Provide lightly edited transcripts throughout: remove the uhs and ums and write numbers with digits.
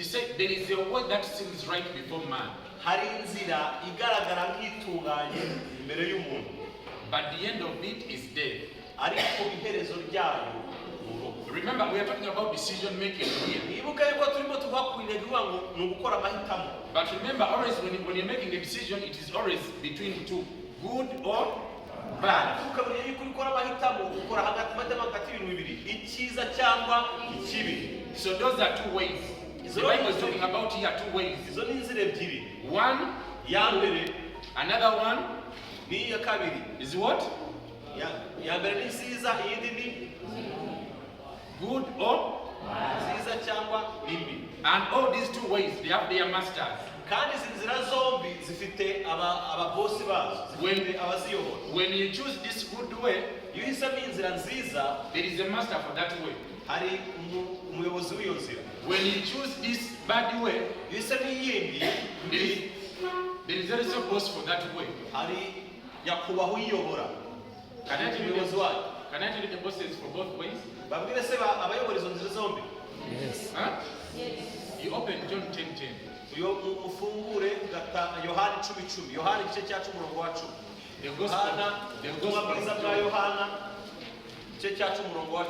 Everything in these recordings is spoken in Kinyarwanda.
said there is a way that seems right before man. hari inzira igaragara nk'itunganye imbere y'umuntu. But the end of it is death. ariko iherezo ryayo. Remember, we are talking about decision making here. Nibuka yuko turimo tuvuga ku intego ngo ni ugukora amahitamo. But remember, always when you're making a decision, it is always between two, good or bad. Ukabona yuko ukora amahitamo ukora hagati y'ibintu bibiri, icyiza cyangwa ikibi. So those are two ways. The Bible is talking about here two ways. Izo ni inzira ebyiri. One, ya mbere, another one ni ya kabiri. is what? Ya mbere ni nziza, iyindi ni good or nziza cyangwa mbi. And all these two ways, they have their masters. Kandi izi nzira zombi zifite ababosi bazo, zifite abaziyobora. When you choose this good way, iyo uhisemo inzira nziza, there is a master for that way. hari umuyobozi w'iyo nzira. When you choose this bad way, iyo uhisemo iyindi, there is also a boss for that way. hari nyakubahwa uyiyobora. Can I tell you the bosses for both ways? Babwire se abayobora izo nzira zombi. Yes. Huh? Yes. You open John 10:10. Uyo mufungure Yohana 10:10. Yohana igice cya 10 umurongo wa 10. The gospel bwa Yohana igice cya 10 umurongo wa 10.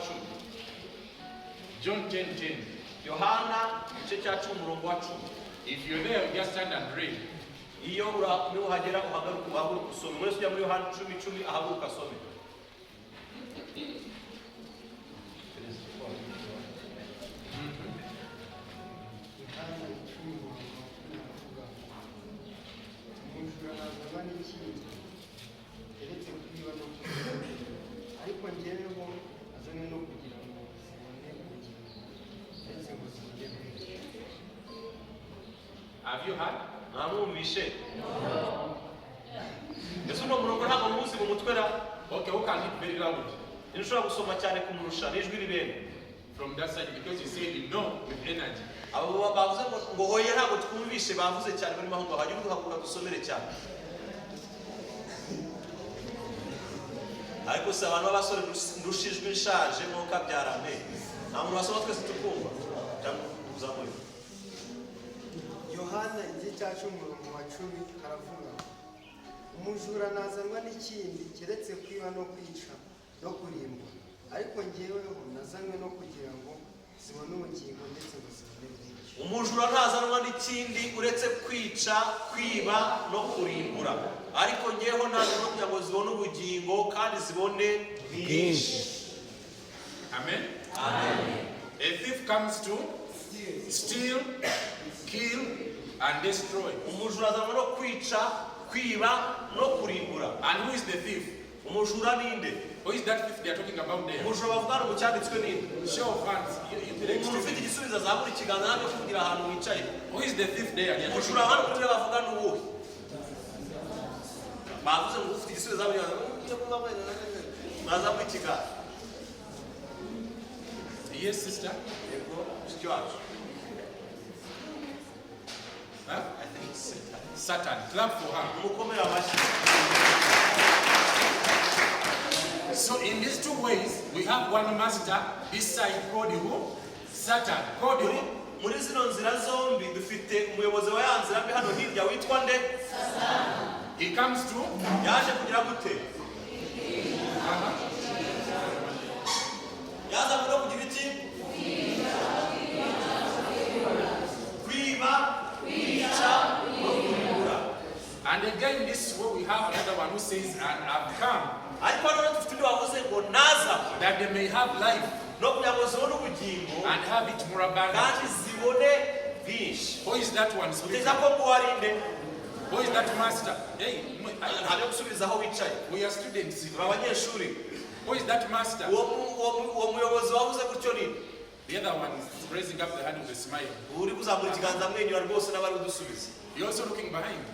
John 10:10. Yohana igice cya 10 umurongo wa 10. If you're there, just stand and read. Iyo uhagera uhaguruka usome. Mwese ujya muri Yohana 10:10 ahaguruka asome. Have you heard? Namumvishe. Yesu no murongo ntabwo muzi mu mutwe ra. Okay, who can read very loud? Nishobora gusoma cyane kumurusha n'ijwi ribene. From that side, because you said no with energy. Abo bavuze ngo hoye ntabwo twumvishe bavuze cyane barimo aho hajya uduhakura dusomere cyane. Ariko se abantu b'abasore ndushijwe inshaje mo kabyarame. Nta muntu wasoma twese tukumva. Uzamuye. Yohana igice cya 10 umurongo wa 10 haravuga umujura nazanwa n'ikindi keretse kwiba no kwica no kurimbura ariko njyeweho nazanwe no kugira ngo zibone ubugingo ndetse buzibone bwinshi. Umujura ntazanwa n'ikindi uretse kwica, kwiba no kurimbura ariko njyeweho nazanwe no kugira ngo zibone ubugingo kandi zibone bwinshi. Amen. Amen. A thief comes to steal, kill and destroy. Umujura azanwa no kwica, kwiba no kurimbura. And who is the thief? Umujura ninde? Who is that thief they are talking about there? Umujura bavuga mu cyanditswe ninde? Show of hands. Umuntu ufite igisubizo azamura ikiganza nabyo kugira ahantu wicaye. Who is the thief there? Umujura hano kuri bavuga n'uwo. Bavuze ngo ufite igisubizo azamura azamura ikiganza. Yes, sister. Yego, Stuart. Huh? I think it's Satan. Clap for her. So in these two ways, we have one master, this side called who? Satan. Called who? Muri zino nzira zombi dufite umuyobozi wa yanzira mbi hano hirya witwa nde? He comes to yaje kugira gute? Yaza kugira kugira iki? Kwiba, kwica, no kurimbura. And again, this is what we have another one who says, and I've come that they may have life and have it more abundantly. Who is that one speaking? Who is that master? Hey, we are students. Who is that master? The other one is raising up the hand with a smile. You're also looking behind.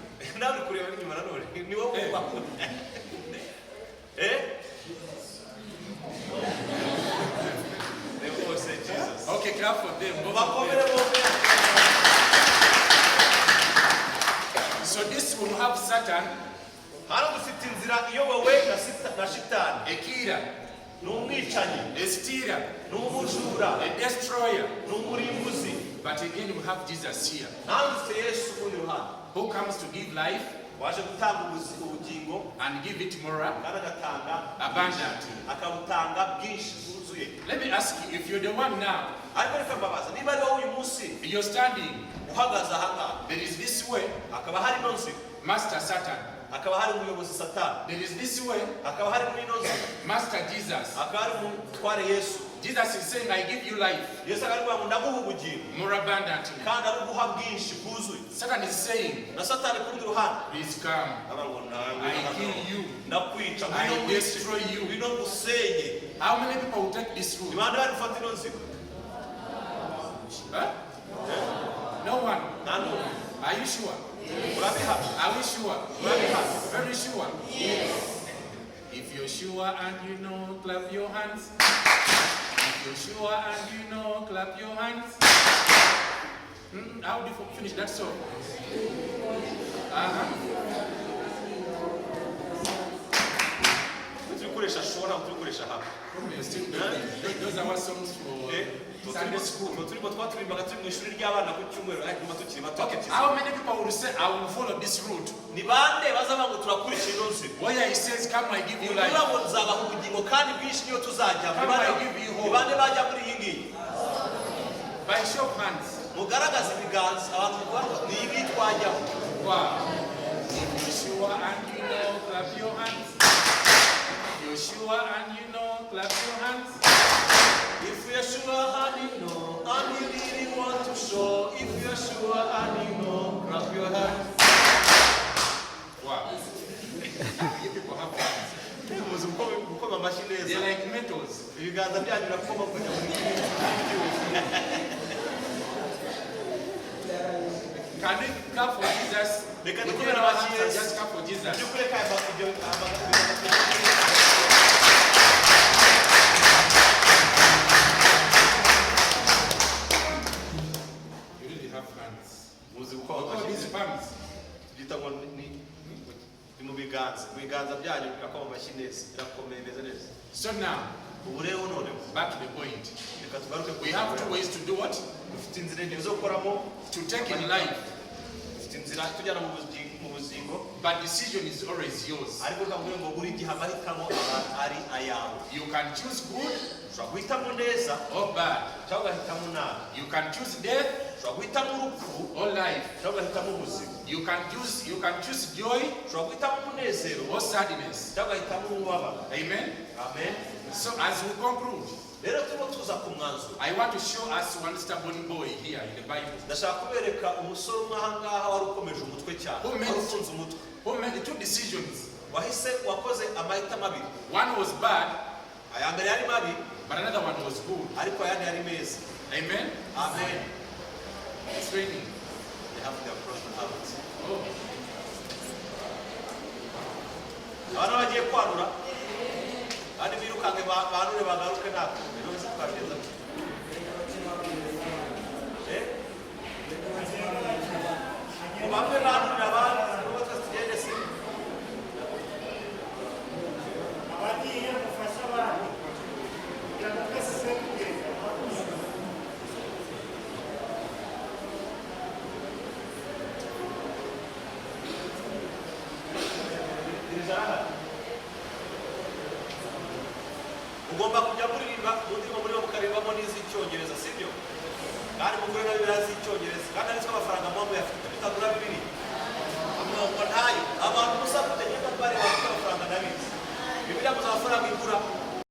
Okay, clap for them. So this will have Satan, a killer, a stealer, a destroyer, But again, we have Jesus here, nanditse Yesu muri ruhande who comes to give life waje gutanga ubugingo and give it more kandi agatanga abundantly. akabutanga bwinshi bwuzuye. Let me ask you, if you're the one now, ariko reka mbabaza niba ari wowe uyu munsi you're standing, uhagaze ahangaha there is this way, hakaba hari ino nzira Master Satan. hakaba hari umuyobozi Satani There is this way, hakaba hari muri ino nzira Master Jesus. hakaba hari umutware Yesu. Jesus is saying, I give you life Yesu akavuga ngo ndaguha ubugingo more abundantly. kandi aruguha bwinshi bwuzuye. Satan is saying, na Satani ku rundi ruhande please come, I kill you, ndakwica I destroy you. ngwino ngusenye. How many people will take this ni route? bande bari gufata ino nzira? Huh? No one. nta n'umwe. Are you sure? urabihamya? Are we sure? urabihamya? Very sure. If you're sure and you know, clap your hands. If you're sure and you know, clap your hands. How do you finish that song? turikoresha shora turikoresha hapa. Those are our songs for Sunday school. turimo twaturimbaga turi mu ishuri ry'abana ku cyumweru ariko tukiri bato. How many people will say, I will follow this route? ni bande bazaba ngo turakurikira ino nzira? Where he says, come, I give you life. ngo nzabaha ubugingo kandi bwinshi niyo tuzajya. Come, I give you ni hope. bande bajya muri iyi ngiyi? By show of hands. mugaragaza ibiganza abantu ngo ni iyi ngiyi twajyaho. Wow. If you're sure and you know, clap your hands. If you're sure and you know, clap your hands. If you're sure and you know and you really want to show, if you're sure and you know, clap your hands. Wow. You people have hands. muzi gukoma amashyi They're neza. like metals. ibiganza byanyu birakoma kujya muri Can we clap for Jesus? Reka We dukomere give our amashyi hands and Yesu. just clap for Jesus. by'ukuri kaya ibyo You really have hands. muzi What gukoma are these amashyi palms? byita ngo ni mu biganza byanyu birakoma amashyi neza birakomeye bimeze neza. So now, ubu rero none back to the point. reka tugaruke ku We have two ways to do what? dufite inzira ebyiri zo gukoramo. To take in life. dufite inzira tujyana mu bugingo But decision is always yours. ariko kavuga ngo buri gihe amahitamo aba ari ayawe. You can choose good ushobora guhitamo neza or bad. cyangwa ugahitamo nabi. You can choose death ushobora guhitamo urupfu or life. cyangwa ugahitamo ubuzima. You can choose joy ushobora guhitamo umunezero or sadness. cyangwa ugahitamo umubabaro. Amen. amen. So as we conclude, rero turimo tuza ku mwanzuro. I want to show us one stubborn boy here in the Bible ndashaka kubereka umusore umwe aha ngaha wari ukomeje umutwe cyane Who made wari it? ufunze umutwe who made two decisions. wakoze amahitamo abiri. One was bad, aya mbere yari mabi but another one was good. ariko ayandi yari meza. Amen. amen. It's raining. They have their personal habits. Oh. abantu bagiye kwanura kandi birukange banure bagaruke ntabwo rero nzi twabigenza mu bamwe banurira abandi n'ubu twese tugende se abagiye gufasha abantu kugira ngo twese tube tugenda ugomba kujya muririmba mu ndirimbo muriho mukaririmbamo n'iz'icyongereza sibyo kandi mugure na bibiliya z'icyongereza kandi aritswe amafaranga muba muyafite bitagura bibiri amurongo ntayo abantu musa mutegeka ko bareba bafite amafaranga nabizi bibiliya muzi amafaranga igura